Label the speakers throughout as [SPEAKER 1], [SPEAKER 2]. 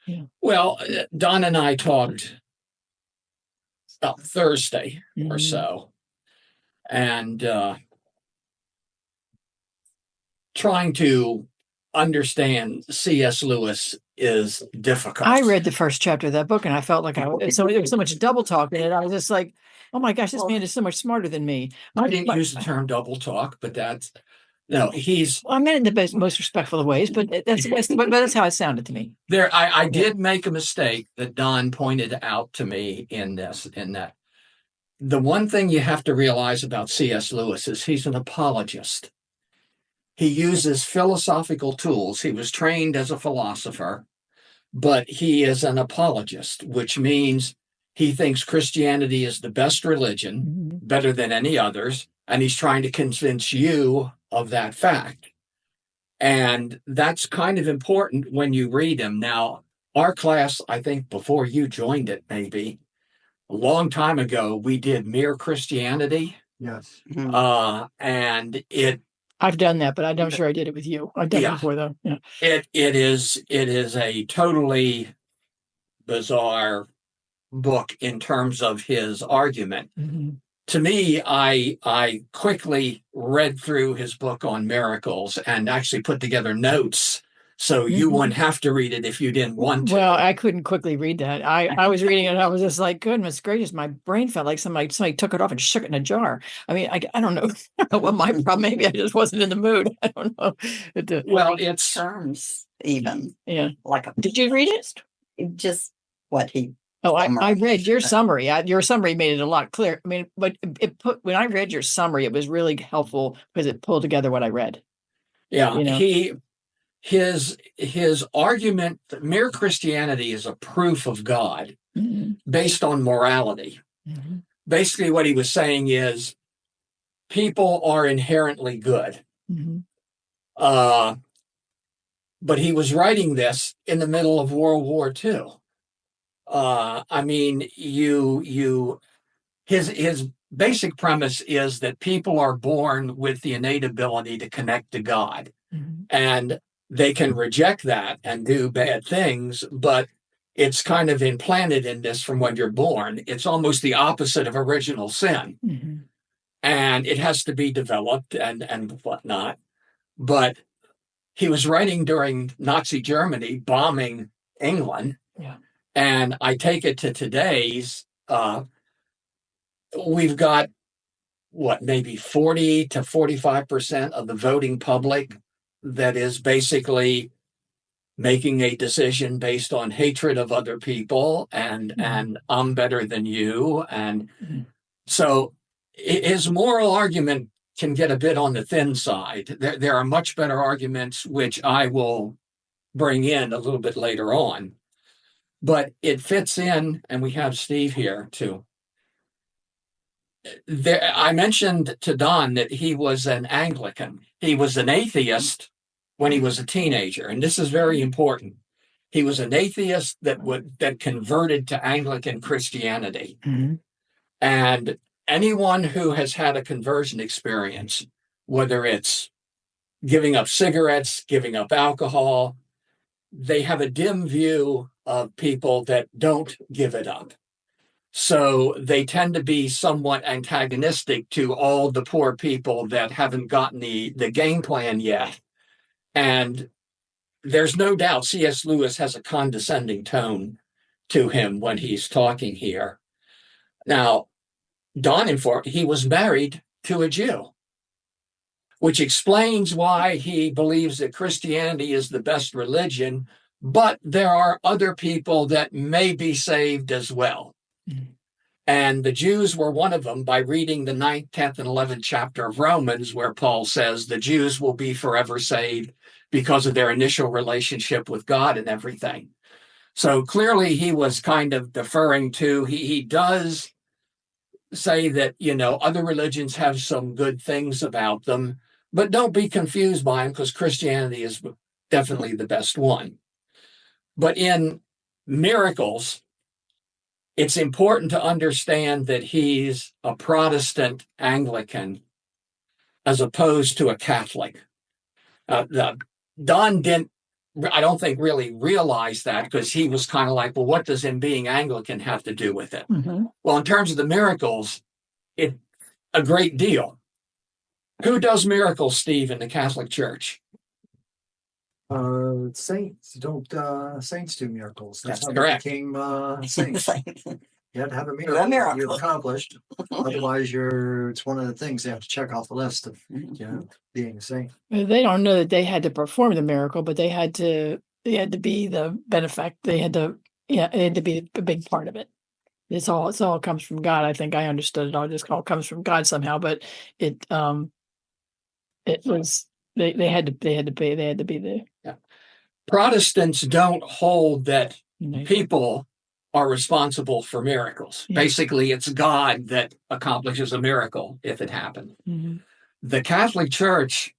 [SPEAKER 1] Yeah.
[SPEAKER 2] Well, Don and I talked about Thursday or so, and trying to understand C.S. Lewis is difficult.
[SPEAKER 1] I read the first chapter of that book, and I felt like there was so much double talk in it. I was just like, "Oh my gosh, this man is so much smarter than me."
[SPEAKER 2] I didn't use the term double talk, but that's no.
[SPEAKER 1] I meant it in the most respectful of ways, but that's how it sounded to me.
[SPEAKER 2] I did make a mistake that Don pointed out to me in that the one thing you have to realize about C.S. Lewis is he's an apologist. He uses philosophical tools. He was trained as a philosopher, but he is an apologist, which means he thinks Christianity is the best religion, better than any others, and he's trying to convince you of that fact. And that's kind of important when you read him. Now, our class, I think before you joined it, maybe a long time ago, we did Mere Christianity.
[SPEAKER 3] Yes.
[SPEAKER 2] And
[SPEAKER 1] I've done that, but I'm not sure I did it with you. I've done it before, though. Yeah.
[SPEAKER 2] It is a totally bizarre book in terms of his argument. To me, I quickly read through his book on miracles and actually put together notes so you wouldn't have to read it if you didn't want to.
[SPEAKER 1] Well, I couldn't quickly read that. I was reading it, and I was just like, goodness gracious, my brain felt like somebody took it off and shook it in a jar. I mean, I don't know what my problem. Maybe I just wasn't in the mood. I don't know.
[SPEAKER 2] Well, it's
[SPEAKER 4] terms even.
[SPEAKER 1] Yeah.
[SPEAKER 4] Like
[SPEAKER 1] did you read it?
[SPEAKER 4] Just what he.
[SPEAKER 1] Oh, I read your summary. Your summary made it a lot clearer. I mean, but when I read your summary, it was really helpful because it pulled together what I read.
[SPEAKER 2] Yeah, his argument that mere Christianity is a proof of God based on morality. Basically, what he was saying is people are inherently good. But he was writing this in the middle of World War II. I mean, his basic premise is that people are born with the innate ability to connect to God, and they can reject that and do bad things, but it's kind of implanted in this from when you're born. It's almost the opposite of original sin, and it has to be developed and whatnot. But he was writing during Nazi Germany bombing England.
[SPEAKER 1] Yeah.
[SPEAKER 2] And I take it to today's, we've got, maybe 40 to 45% of the voting public that is basically making a decision based on hatred of other people and I'm better than you. And so his moral argument can get a bit on the thin side. There are much better arguments, which I will bring in a little bit later on. But it fits in, and we have Steve here too. I mentioned to Don that he was an Anglican. He was an atheist when he was a teenager, and this is very important. He was an atheist that converted to Anglican Christianity. And anyone who has had a conversion experience, whether it's giving up cigarettes, giving up alcohol, they have a dim view of people that don't give it up. So they tend to be somewhat antagonistic to all the poor people that haven't gotten the game plan yet. And there's no doubt C.S. Lewis has a condescending tone to him when he's talking here. Now, Don he was married to a Jew, which explains why he believes that Christianity is the best religion, but there are other people that may be saved as well. And the Jews were one of them by reading the 9th, 10th, and 11th chapter of Romans, where Paul says the Jews will be forever saved because of their initial relationship with God and everything. So clearly he was kind of deferring to, he does say that, other religions have some good things about them, but don't be confused by them because Christianity is definitely the best one. But in miracles, it's important to understand that he's a Protestant Anglican as opposed to a Catholic. Don didn't I don't think really realized that, because he was kind of like, well, what does him being Anglican have to do with it?
[SPEAKER 1] Mhm.
[SPEAKER 2] Well, in terms of the miracles, it a great deal. Who does miracles, Steve, in the Catholic Church?
[SPEAKER 3] Saints saints do miracles.
[SPEAKER 2] That's
[SPEAKER 3] That's how
[SPEAKER 2] correct.
[SPEAKER 3] they became saints. You have to have a
[SPEAKER 4] A
[SPEAKER 3] miracle that
[SPEAKER 4] miracle.
[SPEAKER 3] you've accomplished. Otherwise, it's one of the things they have to check off the list of being a saint.
[SPEAKER 1] They don't know that they had to perform the miracle, but they had to be the benefact. They had to, it had to be a big part of it. It's all comes from God. I think I understood it all. Just all comes from God somehow, but it was they had to be there.
[SPEAKER 2] Protestants don't hold that
[SPEAKER 1] You know.
[SPEAKER 2] people are responsible for miracles.
[SPEAKER 1] Yeah.
[SPEAKER 2] Basically, it's God that accomplishes a miracle if it happened.
[SPEAKER 1] Mhm.
[SPEAKER 2] The Catholic Church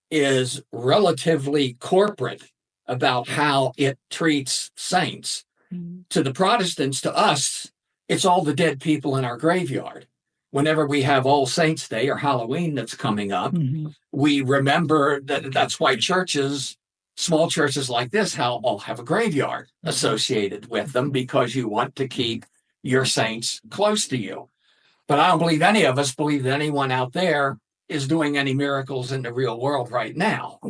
[SPEAKER 2] is relatively corporate about how it treats saints.
[SPEAKER 1] Mhm.
[SPEAKER 2] To the Protestants, to us, it's all the dead people in our graveyard. Whenever we have All Saints Day or Halloween that's coming up,
[SPEAKER 1] Mhm.
[SPEAKER 2] we remember that. That's why small churches like this, all have a graveyard associated with them, because you want to keep your saints close to you. But I don't believe any of us believe that anyone out there is doing any miracles in the real world right now.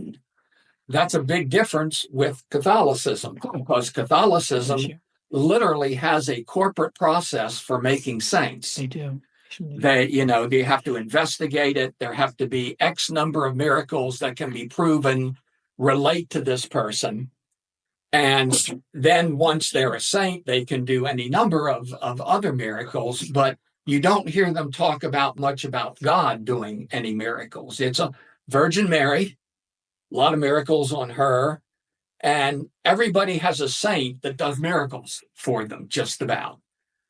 [SPEAKER 2] That's a big difference with Catholicism, because Catholicism literally has a corporate process for making saints.
[SPEAKER 1] They do.
[SPEAKER 2] They have to investigate it. There have to be X number of miracles that can be proven relate to this person. And then once they're a saint, they can do any number of other miracles, but you don't hear them talk much about God doing any miracles. It's a Virgin Mary, a lot of miracles on her, and everybody has a saint that does miracles for them, just about.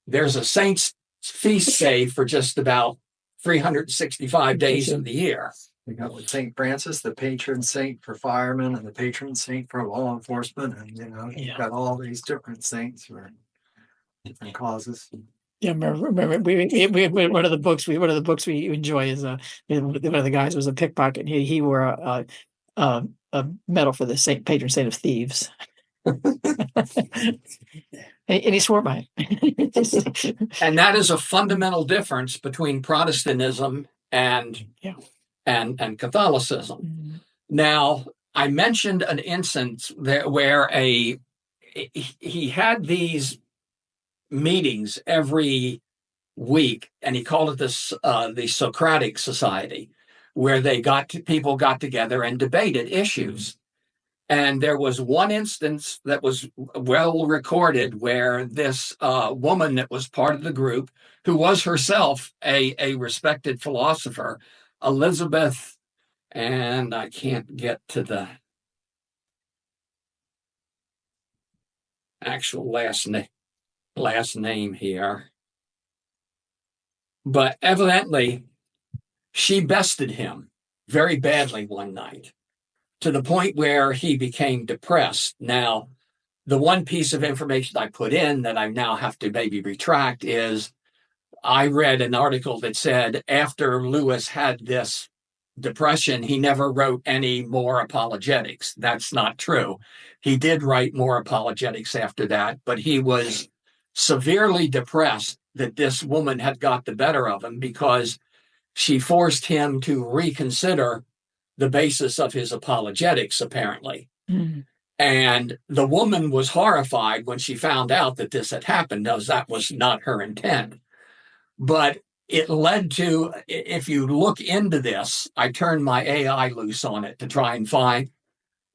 [SPEAKER 2] There's a saint's feast day for just about 365 days of the year.
[SPEAKER 3] We got with St. Francis, the patron saint for firemen and the patron saint for law enforcement. And, you've got all these different saints for different causes.
[SPEAKER 1] Yeah, remember we one of the books we enjoy is one of the guys was a pickpocket. He wore a medal for the patron saint of thieves. And he swore by it.
[SPEAKER 2] And that is a fundamental difference between Protestantism and Catholicism.
[SPEAKER 1] Mm-hmm.
[SPEAKER 2] Now, I mentioned an instance there where he had these meetings every week, and he called it the Socratic Society, where people got together and debated issues. And there was one instance that was well recorded where this woman that was part of the group, who was herself a respected philosopher, Elizabeth, and I can't get to the actual last name here, but evidently she bested him very badly one night, to the point where he became depressed. Now, the one piece of information I put in that I now have to maybe retract is I read an article that said after Lewis had this depression, he never wrote any more apologetics. That's not true. He did write more apologetics after that, but he was severely depressed that this woman had got the better of him, because she forced him to reconsider the basis of his apologetics, apparently.
[SPEAKER 1] Mm.
[SPEAKER 2] And the woman was horrified when she found out that this had happened, as that was not her intent. But it led to, if you look into this, I turned my AI loose on it to try and find,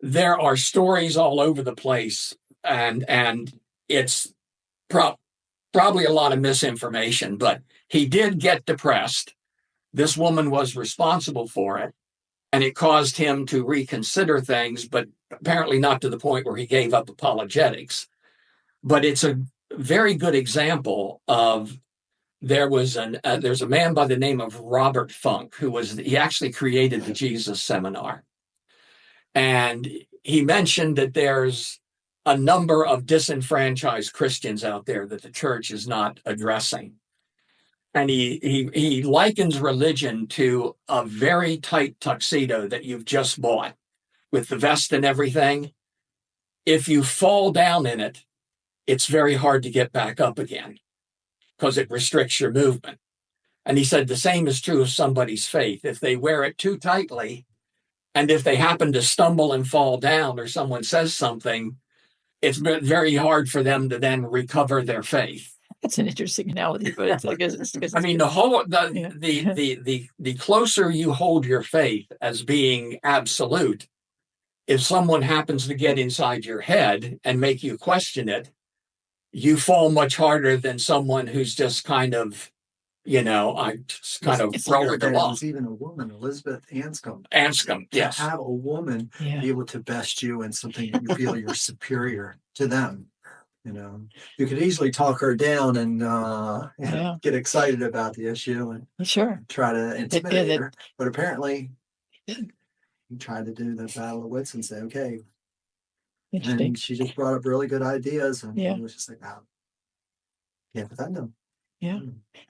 [SPEAKER 2] there are stories all over the place, and it's probably a lot of misinformation, but he did get depressed. This woman was responsible for it, and it caused him to reconsider things, but apparently not to the point where he gave up apologetics. But it's a very good example of, there's a man by the name of Robert Funk, he actually created the Jesus Seminar. And he mentioned that there's a number of disenfranchised Christians out there that the church is not addressing. And he likens religion to a very tight tuxedo that you've just bought with the vest and everything. if you fall down in it, it's very hard to get back up again because it restricts your movement. And he said the same is true of somebody's faith. If they wear it too tightly, and if they happen to stumble and fall down or someone says something, it's very hard for them to then recover their faith.
[SPEAKER 1] That's an interesting analogy, but it's like
[SPEAKER 2] I mean, the closer you hold your faith as being absolute, if someone happens to get inside your head and make you question it, you fall much harder than someone who's just kind of, I just kind of rolling along.
[SPEAKER 3] There's even a woman, Elizabeth Anscombe.
[SPEAKER 2] Yes.
[SPEAKER 3] To have a woman be able to best you in something that you feel you're superior to them. You could easily talk her down and get excited about the issue and try to intimidate her. But apparently, he tried to do the battle of wits and say, okay. And she just brought up really good ideas, and it was just like, wow, can't defend them.
[SPEAKER 1] Yeah,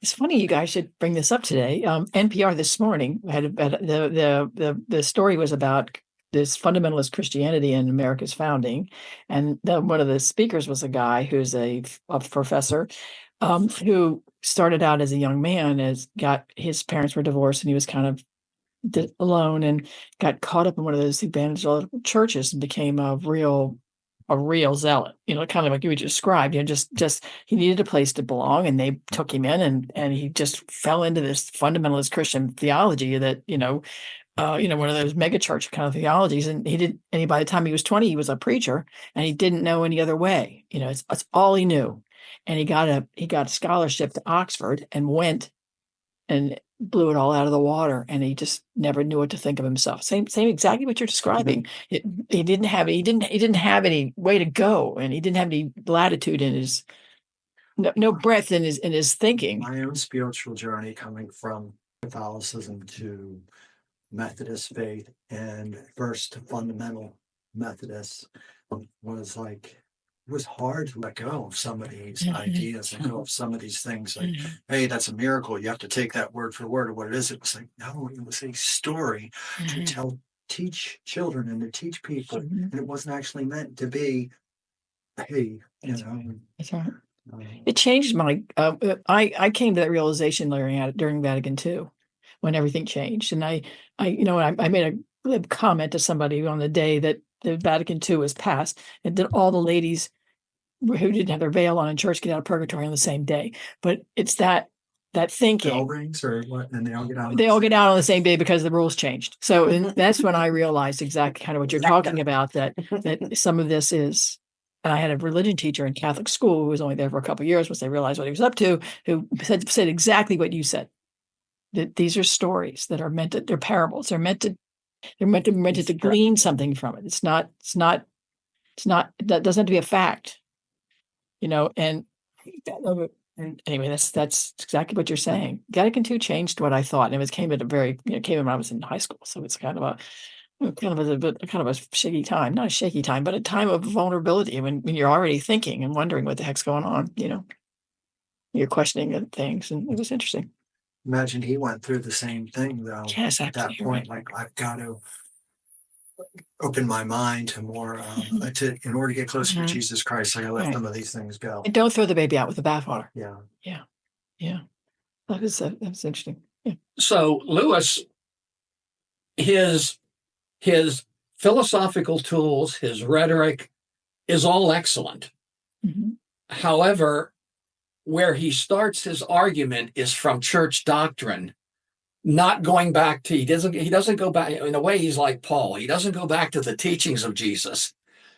[SPEAKER 1] it's funny you guys should bring this up today. NPR this morning had the story was about this fundamentalist Christianity in America's founding, and one of the speakers was a guy who's a professor who started out as a young man, his parents were divorced, and he was kind of alone and got caught up in one of those evangelical churches and became a real zealot, kind of like you described, just he needed a place to belong, and they took him in, and he just fell into this fundamentalist Christian theology that, one of those mega church kind of theologies. And by the time he was 20, he was a preacher, and he didn't know any other way. It's all he knew. And he got a scholarship to Oxford and went and blew it all out of the water, and he just never knew what to think of himself. Same exactly what you're describing. He didn't have any way to go, and he didn't have any latitude in his no breadth in his thinking.
[SPEAKER 3] My own spiritual journey coming from Catholicism to Methodist faith, and first to fundamental Methodist, was hard to let go of some of these ideas and go of some of these things. Like, hey, that's a miracle. You have to take that word for word of what it is. It was like, no, it was a story to teach children and to teach people. And it wasn't actually meant to be, hey,
[SPEAKER 1] That's right. It changed my, I came to that realization during Vatican II, when everything changed. And I made a comment to somebody on the day that the Vatican II was passed, and then all the ladies who didn't have their veil on in church get out of purgatory on the same day. But it's that thinking.
[SPEAKER 3] Bell rings or what? And they all get out.
[SPEAKER 1] They all get out on the same day because the rules changed. So that's when I realized exactly kind of what you're talking about. That some of this is. And I had a religion teacher in Catholic school who was only there for a couple of years once they realized what he was up to, who said exactly what you said. That these are stories that are they're parables. They're meant to glean something from it. It's not, that doesn't have to be a fact, and anyway, that's exactly what you're saying. Vatican II changed what I thought, and it came when I was in high school. So it's kind of a shaky time, not a shaky time, but a time of vulnerability when you're already thinking and wondering what the heck's going on, you're questioning things, and it was interesting.
[SPEAKER 3] Imagine he went through the same thing, though.
[SPEAKER 1] Yes,
[SPEAKER 3] at that point, like, I've got to open my mind to more, in order to get closer to Jesus Christ, I got to let some of these things go.
[SPEAKER 1] And don't throw the baby out with the bathwater.
[SPEAKER 3] Yeah.
[SPEAKER 1] That was interesting. Yeah.
[SPEAKER 2] So Lewis, his philosophical tools, his rhetoric is all excellent.
[SPEAKER 1] Mm-hmm.
[SPEAKER 2] However, where he starts his argument is from church doctrine, not going back to, he doesn't go back. In a way, he's like Paul. He doesn't go back to the teachings of Jesus.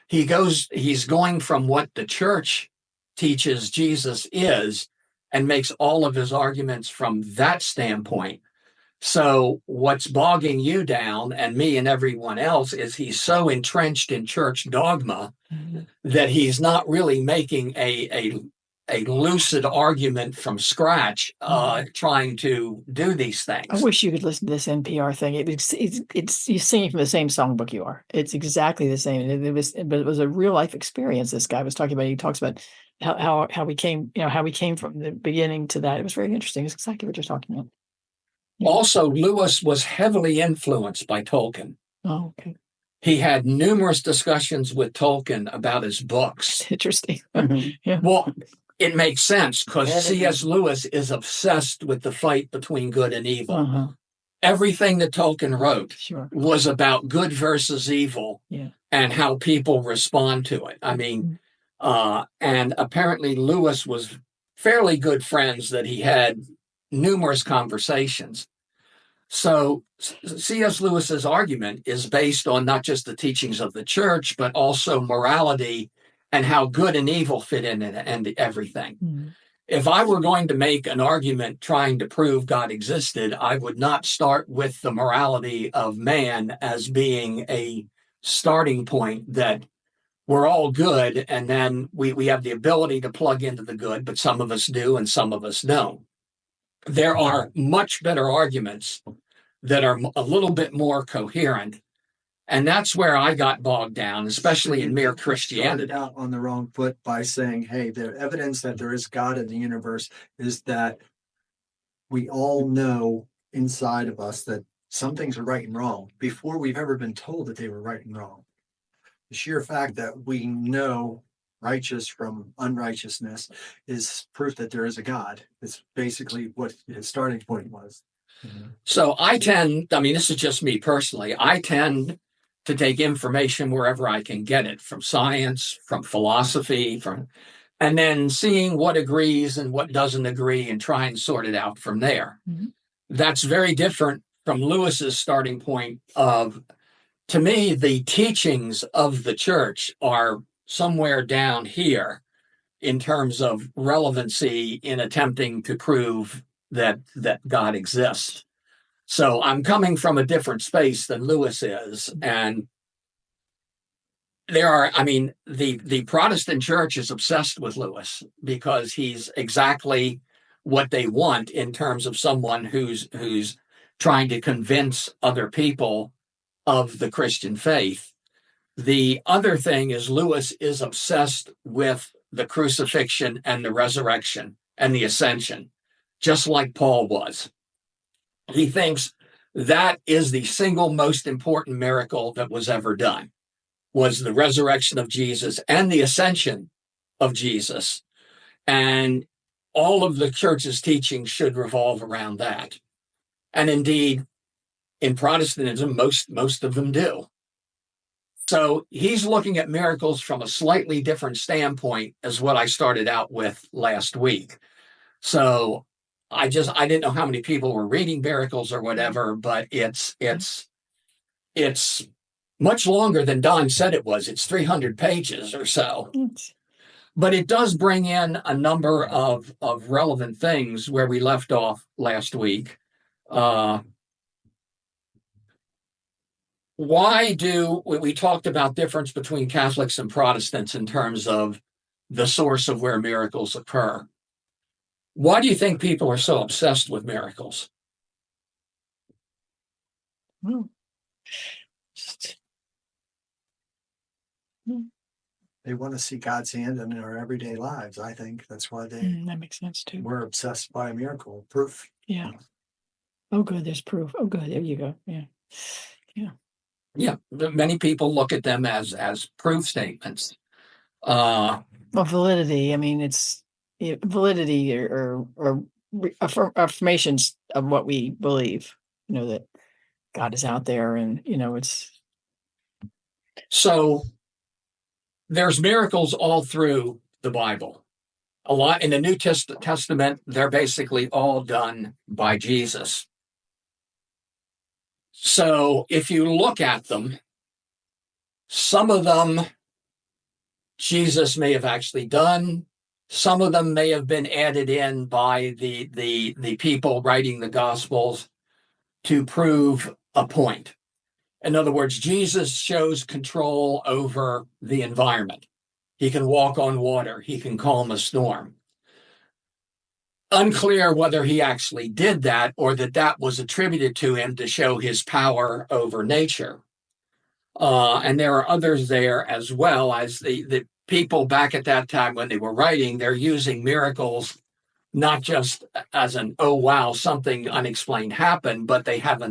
[SPEAKER 2] He's going from what the church teaches Jesus is, and makes all of his arguments from that standpoint. So what's bogging you down, and me and everyone else, is he's so entrenched in church dogma that he's not really making a lucid argument from scratch, trying to do these things.
[SPEAKER 1] I wish you could listen to this NPR thing. It's you're singing from the same songbook you are. It's exactly the same. But it was a real life experience. This guy was talking about. He talks about how we came, how we came from the beginning to that. It was very interesting. It's exactly what you're talking about. Yeah.
[SPEAKER 2] Also, Lewis was heavily influenced by Tolkien.
[SPEAKER 1] Oh, okay.
[SPEAKER 2] He had numerous discussions with Tolkien about his books.
[SPEAKER 1] Interesting.
[SPEAKER 4] Mhm.
[SPEAKER 2] Well, it makes sense because C.S. Lewis is obsessed with the fight between good and evil.
[SPEAKER 1] Uh-huh.
[SPEAKER 2] Everything that Tolkien wrote
[SPEAKER 1] Sure.
[SPEAKER 2] was about good versus evil and how people respond to it. I mean, and apparently Lewis was fairly good friends that he had numerous conversations. So C.S. Lewis's argument is based on not just the teachings of the church, but also morality and how good and evil fit in and everything.
[SPEAKER 1] Mm-hmm.
[SPEAKER 2] If I were going to make an argument trying to prove God existed, I would not start with the morality of man as being a starting point that we're all good, and then we have the ability to plug into the good, but some of us do and some of us don't. There are much better arguments that are a little bit more coherent. And that's where I got bogged down, especially in mere Christianity.
[SPEAKER 3] Started out on the wrong foot by saying, hey, the evidence that there is God in the universe is that we all know inside of us that some things are right and wrong before we've ever been told that they were right and wrong. The sheer fact that we know righteous from unrighteousness is proof that there is a God. It's basically what his starting point was. Mm-hmm.
[SPEAKER 2] So this is just me personally, I tend to take information wherever I can get it, from science, from philosophy, and then seeing what agrees and what doesn't agree and try and sort it out from there.
[SPEAKER 1] Mm-hmm.
[SPEAKER 2] That's very different from Lewis's starting point of, to me, the teachings of the church are somewhere down here in terms of relevancy in attempting to prove that God exists. So I'm coming from a different space than Lewis is. And the Protestant church is obsessed with Lewis because he's exactly what they want in terms of someone who's trying to convince other people of the Christian faith. The other thing is Lewis is obsessed with the crucifixion and the resurrection and the ascension, just like Paul was. He thinks that is the single most important miracle that was ever done, was the resurrection of Jesus and the ascension of Jesus. And all of the church's teachings should revolve around that. And indeed, in Protestantism, most of them do. So he's looking at miracles from a slightly different standpoint as what I started out with last week. So I didn't know how many people were reading miracles or whatever, but it's much longer than Don said it was. It's 300 pages or so. But it does bring in a number of relevant things where we left off last week. Why do we talked about difference between Catholics and Protestants in terms of the source of where miracles occur? Why do you think people are so obsessed with miracles?
[SPEAKER 3] They want to see God's hand in our everyday lives. I think that's why
[SPEAKER 1] that makes sense too.
[SPEAKER 3] We're obsessed by a miracle proof.
[SPEAKER 1] Yeah. Oh, good. There's proof. Oh, good. There you go. Yeah. Yeah.
[SPEAKER 2] Yeah. Many people look at them as proof statements.
[SPEAKER 1] Well, validity. I mean, it's validity or affirmations of what we believe. That God is out there, and it's.
[SPEAKER 2] So there's miracles all through the Bible. A lot in the New Testament, they're basically all done by Jesus. So if you look at them, some of them Jesus may have actually done. Some of them may have been added in by the people writing the Gospels to prove a point. In other words, Jesus shows control over the environment. He can walk on water. He can calm a storm. Unclear whether he actually did that or that was attributed to him to show his power over nature. And there are others there as well, as the people back at that time when they were writing, they're using miracles not just as an, oh, wow, something unexplained happened, but they have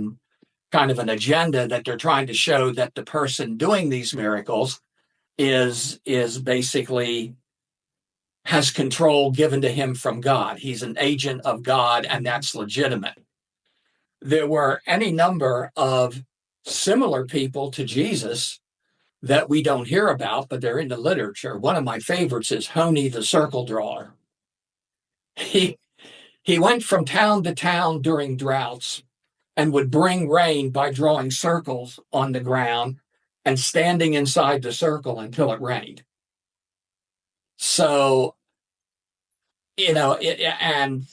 [SPEAKER 2] kind of an agenda that they're trying to show that the person doing these miracles is basically has control given to him from God. He's an agent of God, and that's legitimate. There were any number of similar people to Jesus that we don't hear about, but they're in the literature. One of my favorites is Honi the circle drawer. He went from town to town during droughts and would bring rain by drawing circles on the ground and standing inside the circle until it rained. So, and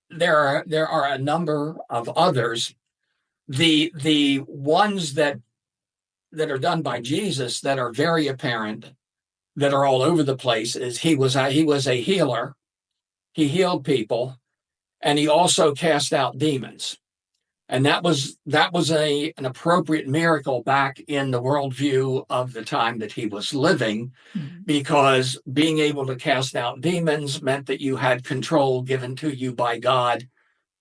[SPEAKER 2] there are a number of others. The ones that are done by Jesus that are very apparent, that are all over the place, is he was a healer. He healed people, and he also cast out demons. And that was an appropriate miracle back in the worldview of the time that he was living, because being able to cast out demons meant that you had control given to you by God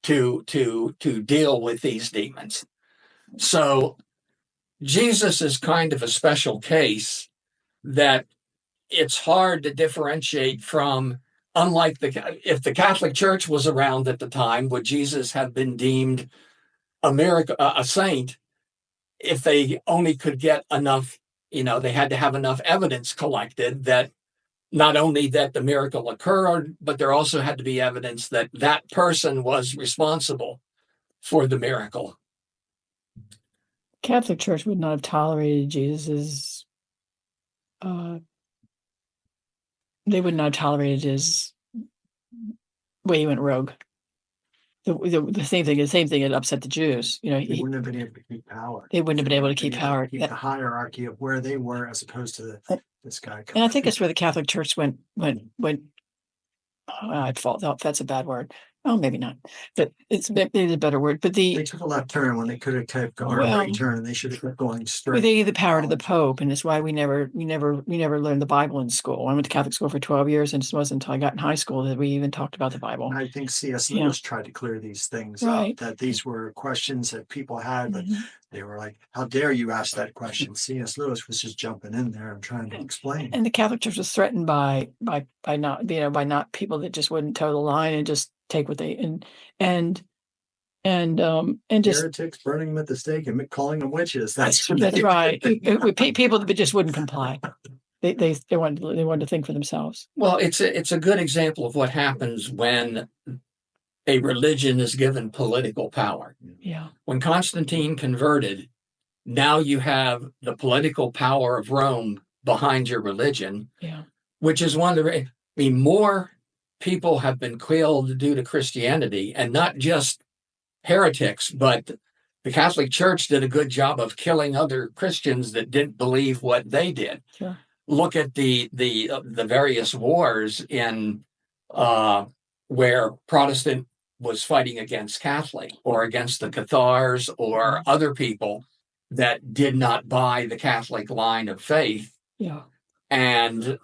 [SPEAKER 2] to deal with these demons. So Jesus is kind of a special case that it's hard to differentiate from. Unlike if the Catholic Church was around at the time, would Jesus have been deemed a saint if they only could get enough? They had to have enough evidence collected that not only that the miracle occurred, but there also had to be evidence that that person was responsible for the miracle.
[SPEAKER 1] Catholic Church would not have tolerated Jesus's. They would not have tolerated his way he went rogue. The same thing that upset the Jews.
[SPEAKER 3] They wouldn't have been able to keep power.
[SPEAKER 1] They wouldn't have been able to keep power.
[SPEAKER 3] Keep the hierarchy of where they were as opposed to this guy.
[SPEAKER 1] And I think that's where the Catholic Church went. I'd fault. Oh, that's a bad word. Oh, maybe not, but it's maybe a better word. But
[SPEAKER 3] they took a left turn when they could have kept going a right turn, and they should have kept going straight.
[SPEAKER 1] They gave the power to the Pope, and it's why we never learned the Bible in school. I went to Catholic school for 12 years, and it wasn't until I got in high school that we even talked about the Bible.
[SPEAKER 3] And I think C.S. Lewis tried to clear these things up, that these were questions that people had, but they were like, "How dare you ask that question?" C.S. Lewis was just jumping in there and trying to explain.
[SPEAKER 1] And the Catholic Church was threatened by not people that just wouldn't toe the line and just take what they and just
[SPEAKER 3] heretics, burning them at the stake and calling them witches. That's
[SPEAKER 1] right. People that just wouldn't comply. They wanted to think for themselves.
[SPEAKER 2] Well, it's a good example of what happens when a religion is given political power.
[SPEAKER 1] Yeah. When
[SPEAKER 2] Constantine converted, now you have the political power of Rome behind your religion.
[SPEAKER 1] Yeah.
[SPEAKER 2] Which is more people have been killed due to Christianity, and not just heretics, but the Catholic Church did a good job of killing other Christians that didn't believe what they did.
[SPEAKER 1] Sure.
[SPEAKER 2] Look at the various wars in where Protestant was fighting against Catholic, or against the Cathars, or other people that did not buy the Catholic line of faith.
[SPEAKER 1] Yeah.
[SPEAKER 2] And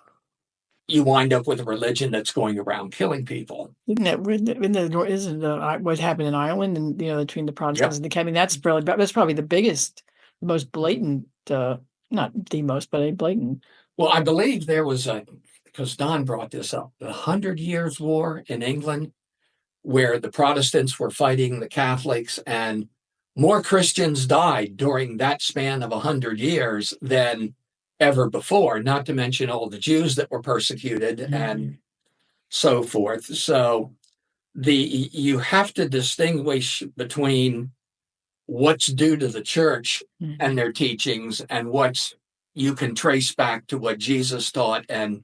[SPEAKER 2] you wind up with a religion that's going around killing people.
[SPEAKER 1] Isn't what happened in Ireland, and between the Protestants and the Catholics? That's probably the biggest, the most blatant, not the most, but a blatant.
[SPEAKER 2] Well, I believe there was because Don brought this up, the 100 Years' War in England, where the Protestants were fighting the Catholics, and more Christians died during that span of 100 years than ever before, not to mention all the Jews that were persecuted and so forth. So you have to distinguish between what's due to the church and their teachings, and what's you can trace back to what Jesus taught and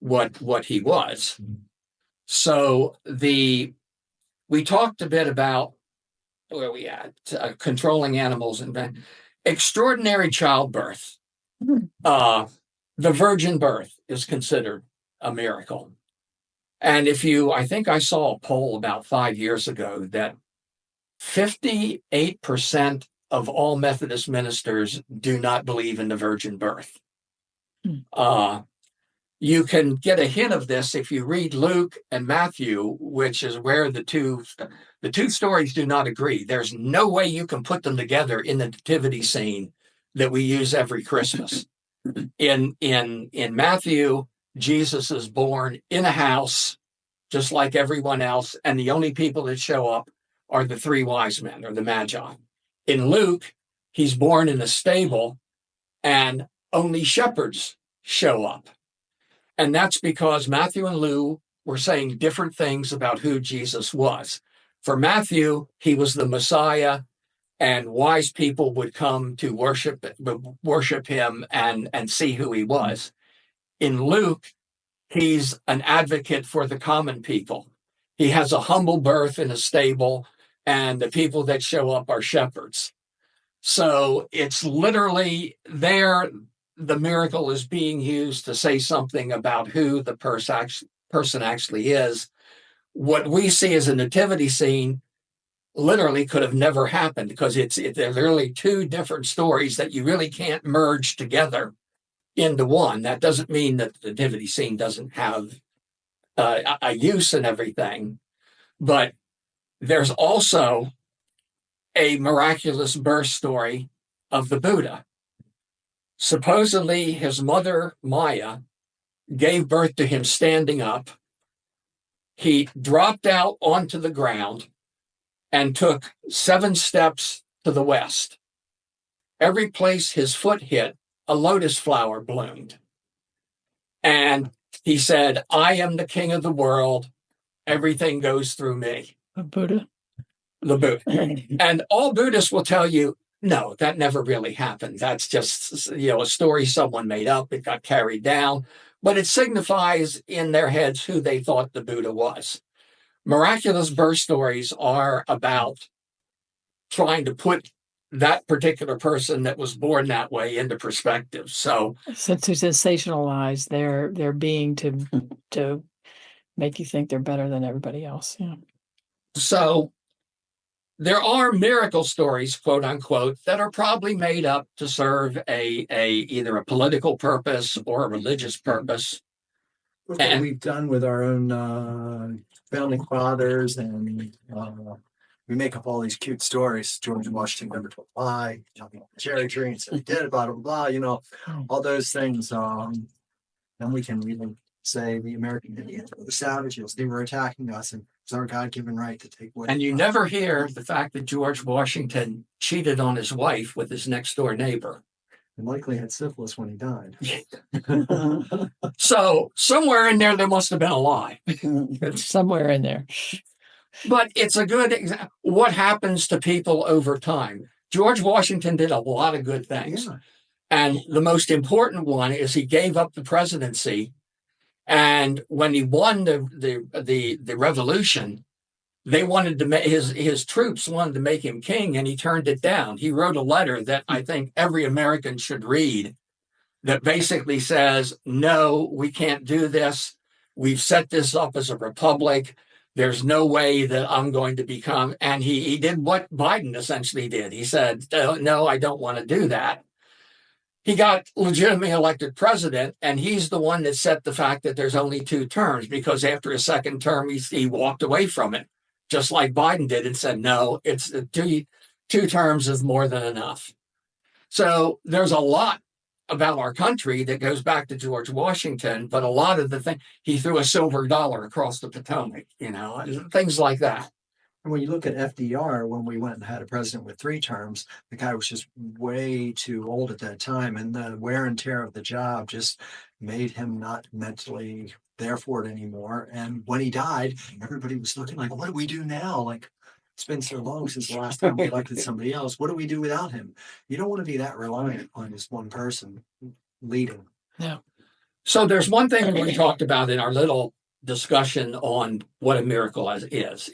[SPEAKER 2] what he was. So we talked a bit about where we at, controlling animals and extraordinary childbirth. The virgin birth is considered a miracle. And I think I saw a poll about 5 years ago that 58% of all Methodist ministers do not believe in the virgin birth. You can get a hint of this if you read Luke and Matthew, which is where the two stories do not agree. There's no way you can put them together in the nativity scene that we use every Christmas. In Matthew, Jesus is born in a house, just like everyone else, and the only people that show up are the three wise men, or the Magi. In Luke, he's born in a stable, and only shepherds show up. And that's because Matthew and Luke were saying different things about who Jesus was. For Matthew, he was the Messiah, and wise people would come to worship him and see who he was. In Luke, he's an advocate for the common people. He has a humble birth in a stable, and the people that show up are shepherds. So it's literally there. The miracle is being used to say something about who the person actually is. What we see as a nativity scene literally could have never happened, because they're literally two different stories that you really can't merge together into one. That doesn't mean that the nativity scene doesn't have a use and everything, but there's also a miraculous birth story of the Buddha. Supposedly, his mother, Maya, gave birth to him standing up. He dropped out onto the ground and took 7 steps to the west. Every place his foot hit, a lotus flower bloomed. And he said, "I am the king of the world. Everything goes through me."
[SPEAKER 1] The Buddha.
[SPEAKER 2] The Buddha. And all Buddhists will tell you, no, that never really happened. That's just, a story someone made up. It got carried down, but it signifies in their heads who they thought the Buddha was. Miraculous birth stories are about trying to put that particular person that was born that way into perspective. So
[SPEAKER 1] since to sensationalize their being to make you think they're better than everybody else. Yeah.
[SPEAKER 2] So there are miracle stories, quote unquote, that are probably made up to serve either a political purpose or a religious purpose.
[SPEAKER 3] Look what we've done with our own founding fathers, and we make up all these cute stories. George Washington never told a lie, talking about the cherry tree and said he did, blah, blah, blah, all those things. And we can even say the American Indians were the savages. They were attacking us, and it's our God-given right to take what.
[SPEAKER 2] And you never hear the fact that George Washington cheated on his wife with his next-door neighbor.
[SPEAKER 3] And likely had syphilis when he died.
[SPEAKER 2] So somewhere in there must have been a lie.
[SPEAKER 1] Somewhere in there.
[SPEAKER 2] But it's a good example. What happens to people over time? George Washington did a lot of good things. Yeah. And the most important one is he gave up the presidency. And when he won the revolution, they wanted to make his troops wanted to make him king, and he turned it down. He wrote a letter that I think every American should read that basically says, no, we can't do this. We've set this up as a republic. There's no way that I'm going to become. And he did what Biden essentially did. He said, no, I don't want to do that. He got legitimately elected president, and he's the one that set the fact that there's only 2 terms, because after his second term, he walked away from it, just like Biden did, and said, no, it's 2 terms is more than enough. So there's a lot about our country that goes back to George Washington, but a lot of the thing, he threw a silver dollar across the Potomac, things like that.
[SPEAKER 3] And when you look at FDR, when we went and had a president with 3 terms, the guy was just way too old at that time, and the wear and tear of the job just made him not mentally there for it anymore. And when he died, everybody was looking like, what do we do now? Like, it's been so long since the last time we elected somebody else. What do we do without him? You don't want to be that reliant on this one person leading.
[SPEAKER 1] No.
[SPEAKER 2] So there's one thing we talked about in our little discussion on what a miracle is.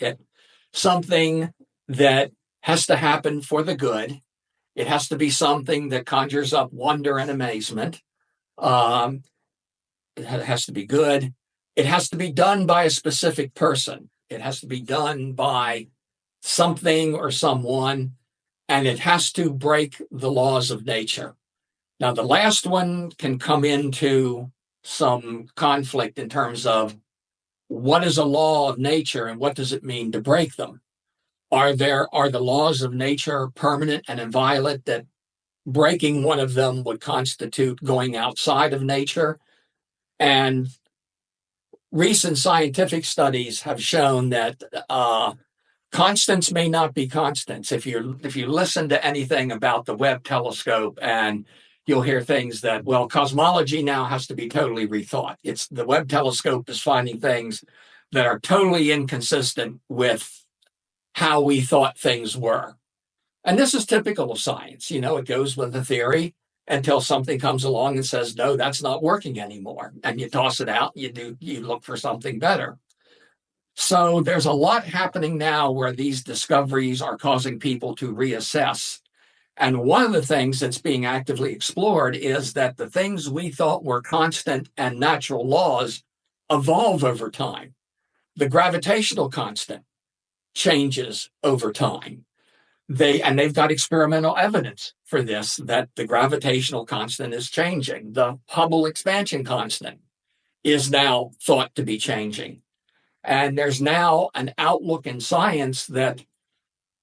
[SPEAKER 2] Something that has to happen for the good. It has to be something that conjures up wonder and amazement. It has to be good. It has to be done by a specific person. It has to be done by something or someone, and it has to break the laws of nature. Now, the last one can come into some conflict in terms of what is a law of nature and what does it mean to break them? Are the laws of nature permanent and inviolate, that breaking one of them would constitute going outside of nature? And recent scientific studies have shown that constants may not be constants. If you listen to anything about the Webb telescope, and you'll hear things that, well, cosmology now has to be totally rethought. It's the Webb telescope is finding things that are totally inconsistent with how we thought things were. And this is typical of science. It goes with the theory until something comes along and says, no, that's not working anymore. And you toss it out, you look for something better. So there's a lot happening now where these discoveries are causing people to reassess. And one of the things that's being actively explored is that the things we thought were constant and natural laws evolve over time. The gravitational constant changes over time. They've got experimental evidence for this, that the gravitational constant is changing. The Hubble expansion constant is now thought to be changing. And there's now an outlook in science that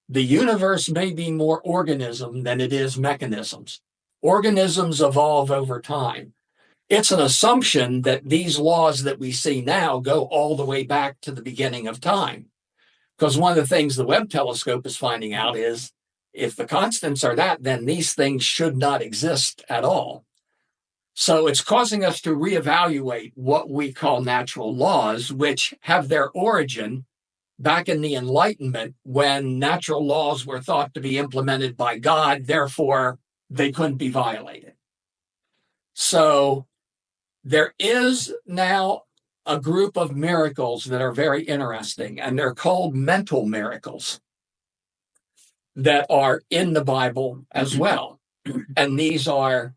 [SPEAKER 2] the universe may be more organism than it is mechanisms. Organisms evolve over time. It's an assumption that these laws that we see now go all the way back to the beginning of time. Because one of the things the Webb telescope is finding out is, if the constants are that, then these things should not exist at all. So it's causing us to reevaluate what we call natural laws, which have their origin back in the Enlightenment, when natural laws were thought to be implemented by God, therefore they couldn't be violated. So there is now a group of miracles that are very interesting, and they're called mental miracles that are in the Bible as well. And these are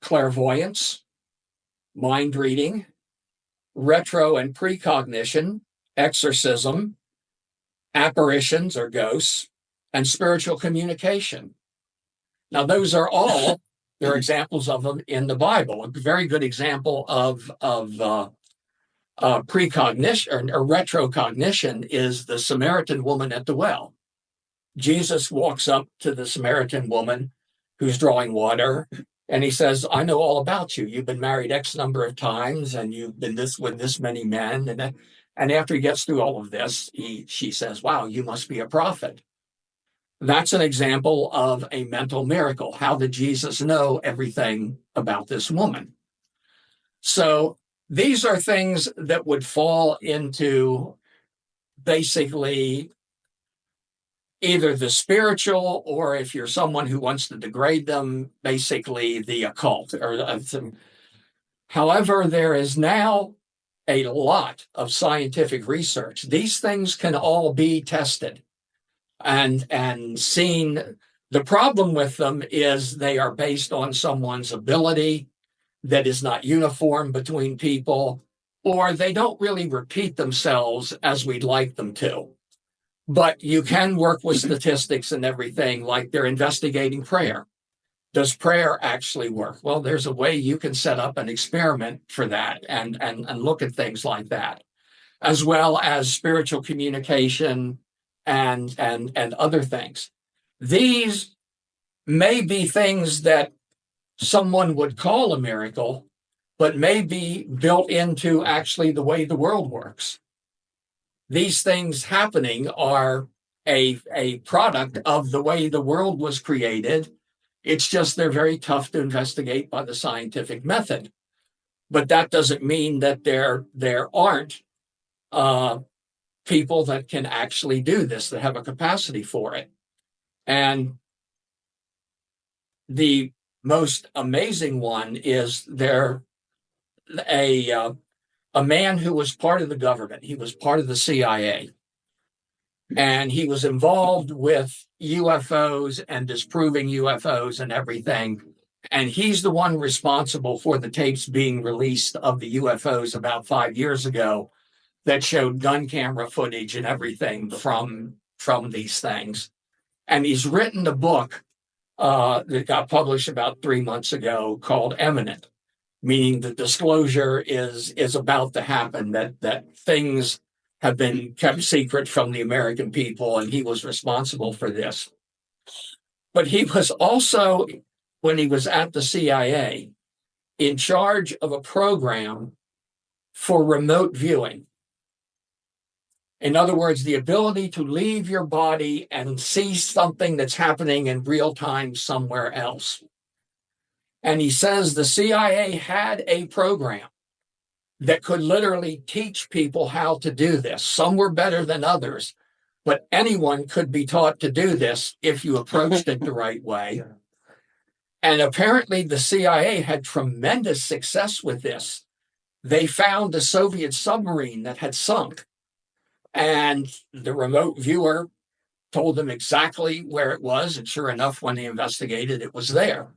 [SPEAKER 2] clairvoyance, mind reading, retro and precognition, exorcism, apparitions or ghosts, and spiritual communication. Now, those are all, there are examples of them in the Bible. A very good example of precognition or retrocognition is the Samaritan woman at the well. Jesus walks up to the Samaritan woman who's drawing water, and he says, I know all about you. You've been married X number of times, and you've been with this many men. And after he gets through all of this, she says, wow, you must be a prophet. That's an example of a mental miracle. How did Jesus know everything about this woman? So these are things that would fall into basically either the spiritual, or if you're someone who wants to degrade them, basically the occult. However, there is now a lot of scientific research. These things can all be tested and seen. The problem with them is they are based on someone's ability that is not uniform between people, or they don't really repeat themselves as we'd like them to. But you can work with statistics and everything, like they're investigating prayer. Does prayer actually work? Well, there's a way you can set up an experiment for that and look at things like that, as well as spiritual communication and other things. These may be things that someone would call a miracle, but may be built into actually the way the world works. These things happening are a product of the way the world was created. It's just they're very tough to investigate by the scientific method. But that doesn't mean that there aren't people that can actually do this, that have a capacity for it. And the most amazing one is a man who was part of the government. He was part of the CIA. And he was involved with UFOs and disproving UFOs and everything. And he's the one responsible for the tapes being released of the UFOs about 5 years ago that showed gun camera footage and everything from these things. And he's written a book that got published about 3 months ago called Eminent, meaning the disclosure is about to happen, that things have been kept secret from the American people, and he was responsible for this. But he was also, when he was at the CIA, in charge of a program for remote viewing. In other words, the ability to leave your body and see something that's happening in real time somewhere else. And he says the CIA had a program that could literally teach people how to do this. Some were better than others, but anyone could be taught to do this if you approached it the right way. And apparently the CIA had tremendous success with this. They found a Soviet submarine that had sunk, and the remote viewer told them exactly where it was. And sure enough, when they investigated, it was there.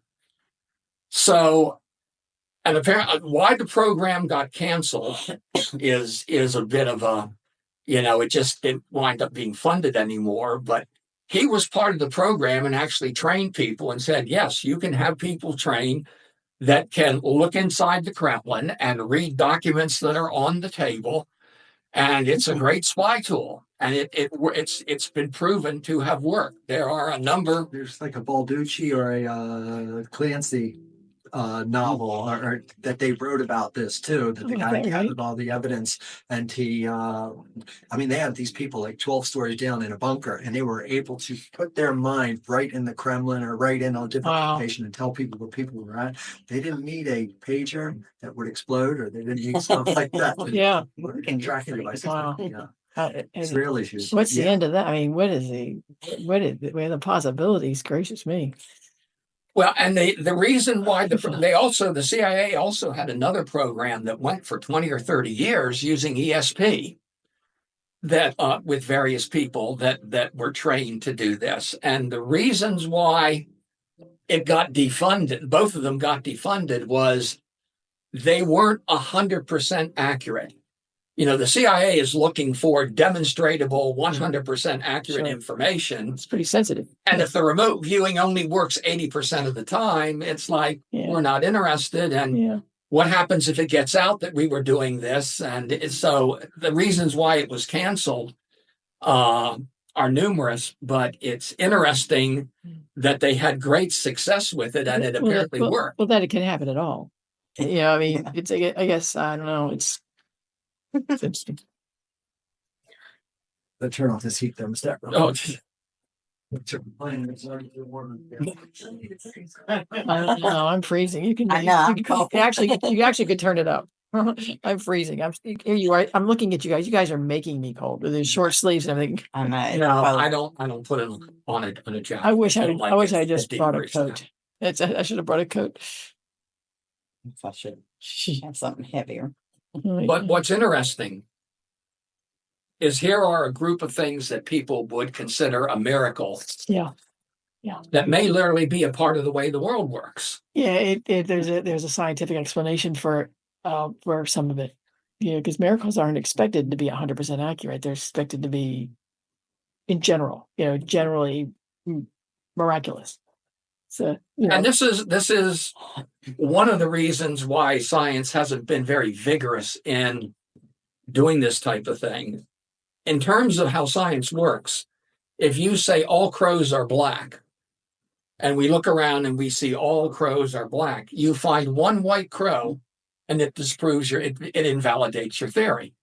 [SPEAKER 2] So, and apparently why the program got canceled is a bit of a, it just didn't wind up being funded anymore. But he was part of the program and actually trained people and said, yes, you can have people trained that can look inside the Kremlin and read documents that are on the table. And it's a great spy tool. And it's been proven to have worked. There are a number.
[SPEAKER 3] There's like a Balducci or a Clancy novel or that they wrote about this too, that the guy gathered all the evidence, and he they had these people like 12 stories down in a bunker, and they were able to put their mind right in the Kremlin or right in a different location and tell people where people were at. They didn't need a pager that would explode, or they didn't need stuff like that. Tracking devices. It's real issues.
[SPEAKER 1] What's the end of that? I mean, what are the possibilities? Gracious me.
[SPEAKER 2] Well, and the reason why the CIA also had another program that went for 20 or 30 years using ESP that with various people that were trained to do this. And the reasons why it got defunded, both of them got defunded, was they weren't 100% accurate. The CIA is looking for demonstrable, 100% accurate information.
[SPEAKER 1] It's pretty sensitive.
[SPEAKER 2] And if the remote viewing only works 80% of the time, it's like, we're not interested. And what happens if it gets out that we were doing this? And so the reasons why it was canceled are numerous, but it's interesting that they had great success with it, and it apparently worked.
[SPEAKER 1] Well, that it can happen at all. It's, I guess, I don't know, it's interesting.
[SPEAKER 3] Let's turn off this heat thermostat.
[SPEAKER 1] I don't know. I'm freezing. You can. You actually could turn it up. I'm freezing. Here you are. I'm looking at you guys. You guys are making me cold with these short sleeves and everything.
[SPEAKER 2] I don't put it on a jacket.
[SPEAKER 1] I wish I just brought a coat. I should have brought a coat.
[SPEAKER 4] I should have something heavier.
[SPEAKER 2] But what's interesting is here are a group of things that people would consider a miracle.
[SPEAKER 1] Yeah.
[SPEAKER 2] That may literally be a part of the way the world works.
[SPEAKER 1] Yeah, there's a scientific explanation for some of it. Because miracles aren't expected to be 100% accurate. They're expected to be, in general, generally miraculous. So,
[SPEAKER 2] and this is one of the reasons why science hasn't been very vigorous in doing this type of thing. In terms of how science works, if you say all crows are black, and we look around and we see all crows are black, you find one white crow, and it disproves it invalidates your theory.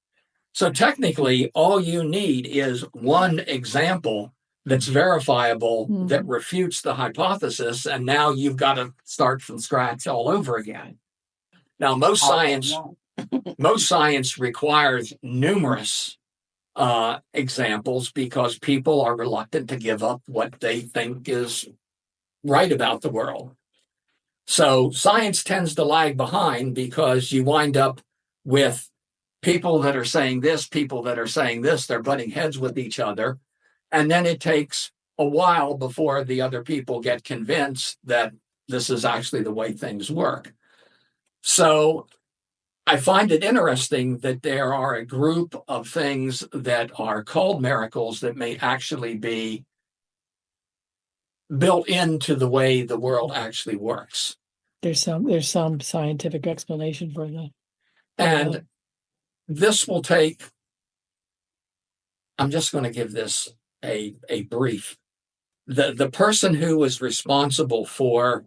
[SPEAKER 2] So technically, all you need is one example that's verifiable, that refutes the hypothesis, and now you've got to start from scratch all over again. Now, most science requires numerous examples because people are reluctant to give up what they think is right about the world. So science tends to lag behind because you wind up with people that are saying this, people that are saying this, they're butting heads with each other. And then it takes a while before the other people get convinced that this is actually the way things work. So I find it interesting that there are a group of things that are called miracles that may actually be built into the way the world actually works.
[SPEAKER 1] There's some scientific explanation for the.
[SPEAKER 2] And this will take, I'm just going to give this a brief. The person who was responsible for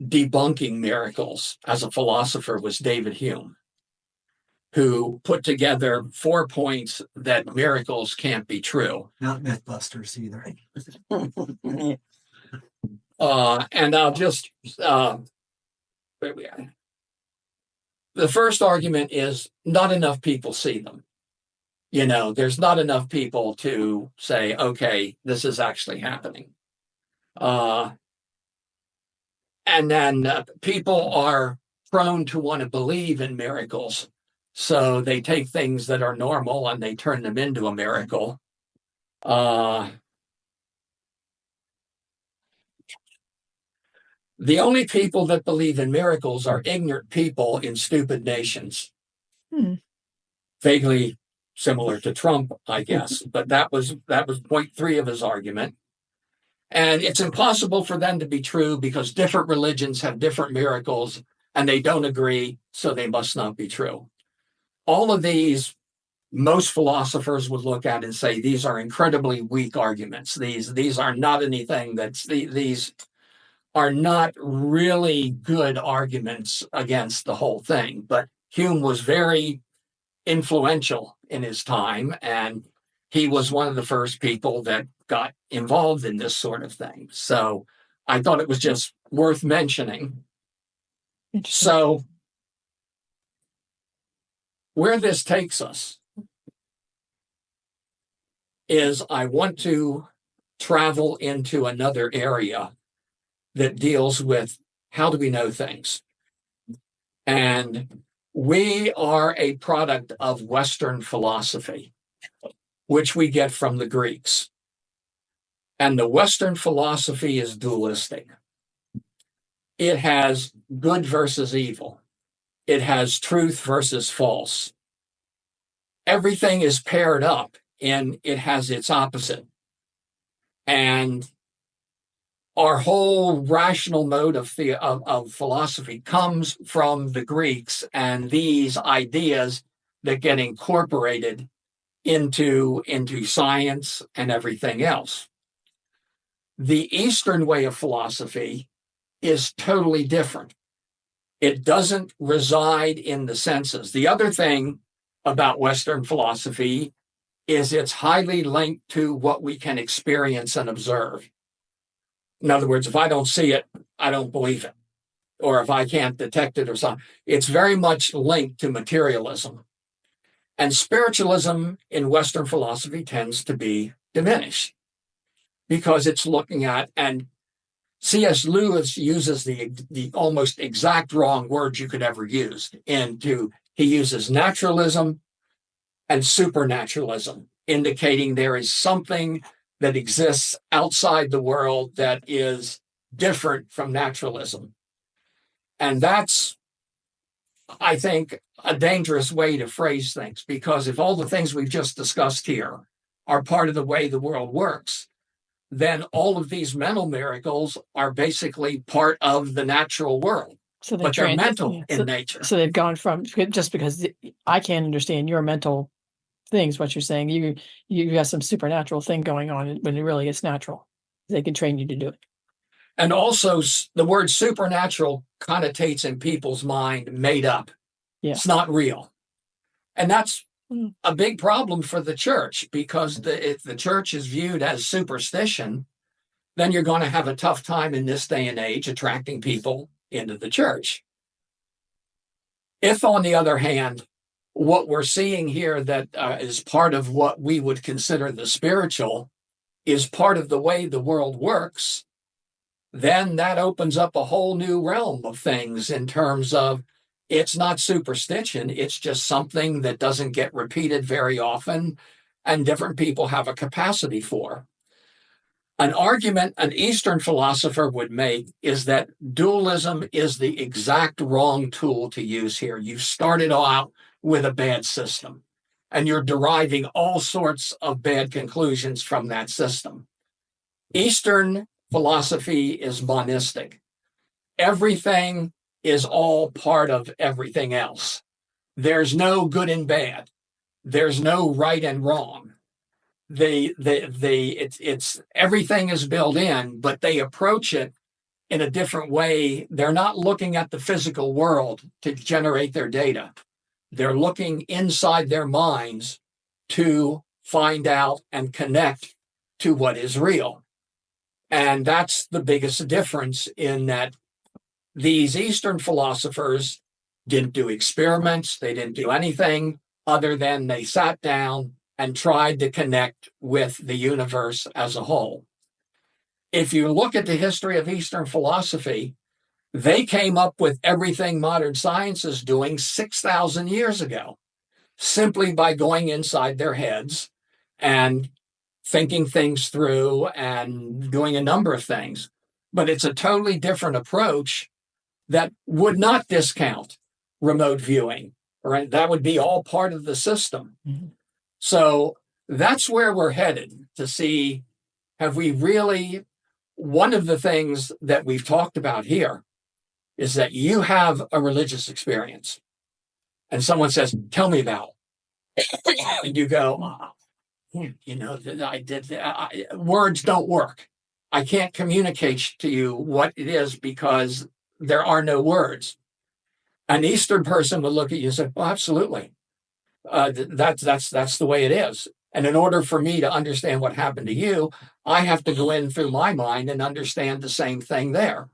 [SPEAKER 2] debunking miracles as a philosopher was David Hume, who put together 4 points that miracles can't be true.
[SPEAKER 3] Not Mythbusters either.
[SPEAKER 2] And I'll just, where we are. The first argument is not enough people see them. You know, there's not enough people to say, okay, this is actually happening. And then people are prone to want to believe in miracles. So they take things that are normal and they turn them into a miracle. The only people that believe in miracles are ignorant people in stupid nations. Vaguely similar to Trump, I guess, but that was point 3 of his argument. And it's impossible for them to be true because different religions have different miracles and they don't agree, so they must not be true. All of these, most philosophers would look at and say, these are incredibly weak arguments. These are not anything these are not really good arguments against the whole thing. But Hume was very influential in his time, and he was one of the first people that got involved in this sort of thing. So I thought it was just worth mentioning. So where this takes us is I want to travel into another area that deals with how do we know things? And we are a product of Western philosophy, which we get from the Greeks. And the Western philosophy is dualistic. It has good versus evil. It has truth versus false. Everything is paired up and it has its opposite. And our whole rational mode of philosophy comes from the Greeks and these ideas that get incorporated into science and everything else. The Eastern way of philosophy is totally different. It doesn't reside in the senses. The other thing about Western philosophy is it's highly linked to what we can experience and observe. In other words, if I don't see it, I don't believe it. Or if I can't detect it or something, it's very much linked to materialism. And spiritualism in Western philosophy tends to be diminished because it's looking at, and C.S. Lewis uses the almost exact wrong words you could ever use. He uses naturalism and supernaturalism, indicating there is something that exists outside the world that is different from naturalism. And that's, I think, a dangerous way to phrase things, because if all the things we've just discussed here are part of the way the world works, then all of these mental miracles are basically part of the natural world.
[SPEAKER 1] So
[SPEAKER 2] but they're mental in nature.
[SPEAKER 1] So they've gone from, just because I can't understand your mental things, what you're saying, you got some supernatural thing going on when it really is natural. They can train you to do it.
[SPEAKER 2] And also the word supernatural connotates in people's mind made up.
[SPEAKER 1] Yeah.
[SPEAKER 2] It's not real. And that's a big problem for the church, because if the church is viewed as superstition, then you're going to have a tough time in this day and age attracting people into the church. If, on the other hand, what we're seeing here that is part of what we would consider the spiritual is part of the way the world works, then that opens up a whole new realm of things in terms of it's not superstition. It's just something that doesn't get repeated very often and different people have a capacity for. An argument an Eastern philosopher would make is that dualism is the exact wrong tool to use here. You've started out with a bad system, and you're deriving all sorts of bad conclusions from that system. Eastern philosophy is monistic. everything is all part of everything else. There's no good and bad. There's no right and wrong. It's everything is built in, but they approach it in a different way. They're not looking at the physical world to generate their data. They're looking inside their minds to find out and connect to what is real. And that's the biggest difference, in that these Eastern philosophers didn't do experiments. They didn't do anything other than they sat down and tried to connect with the universe as a whole. If you look at the history of Eastern philosophy, they came up with everything modern science is doing 6,000 years ago, simply by going inside their heads and thinking things through and doing a number of things. But it's a totally different approach that would not discount remote viewing, right? That would be all part of the system. Mm-hmm. So that's where we're headed, to see, have we really, one of the things that we've talked about here is that you have a religious experience and someone says, tell me about it. And you go, words don't work. I can't communicate to you what it is because there are no words. An Eastern person would look at you and say, well, absolutely. That's the way it is. And in order for me to understand what happened to you, I have to go in through my mind and understand the same thing there,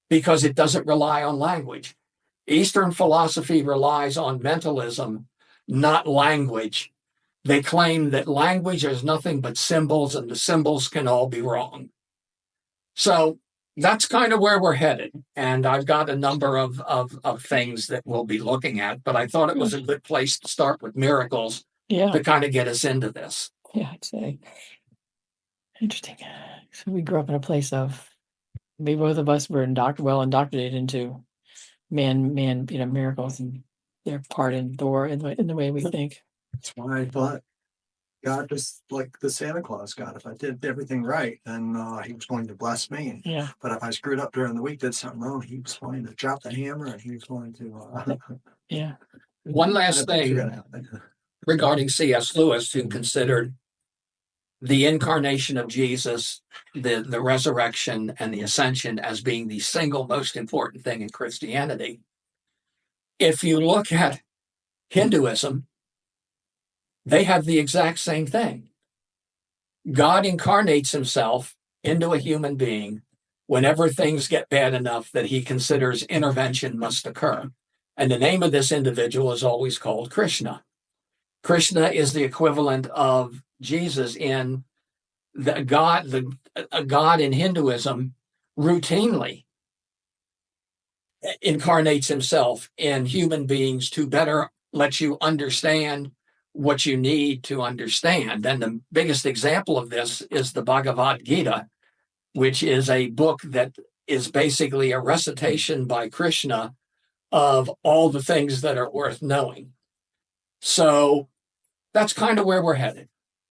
[SPEAKER 2] because it doesn't rely on language. Eastern philosophy relies on mentalism, not language. They claim that language is nothing but symbols, and the symbols can all be wrong. So that's kind of where we're headed. And I've got a number of things that we'll be looking at, but I thought it was a good place to start with miracles to kind of get us into this.
[SPEAKER 1] Yeah, I'd say. Interesting. So we grew up in a place of, maybe both of us were well indoctrinated into miracles and their part in the way we think.
[SPEAKER 3] That's why I thought God was like the Santa Claus God. If I did everything right, then he was going to bless me.
[SPEAKER 1] Yeah.
[SPEAKER 3] But if I screwed up during the week, did something wrong, he was going to drop the hammer, and he was going to.
[SPEAKER 1] Yeah.
[SPEAKER 2] One last thing regarding C.S. Lewis, who considered the incarnation of Jesus, the resurrection, and the ascension as being the single most important thing in Christianity. If you look at Hinduism, they have the exact same thing. God incarnates himself into a human being whenever things get bad enough that he considers intervention must occur. And the name of this individual is always called Krishna. Krishna is the equivalent of Jesus in a God in Hinduism routinely incarnates himself in human beings to better let you understand what you need to understand. And the biggest example of this is the Bhagavad Gita, which is a book that is basically a recitation by Krishna of all the things that are worth knowing. So that's kind of where we're headed.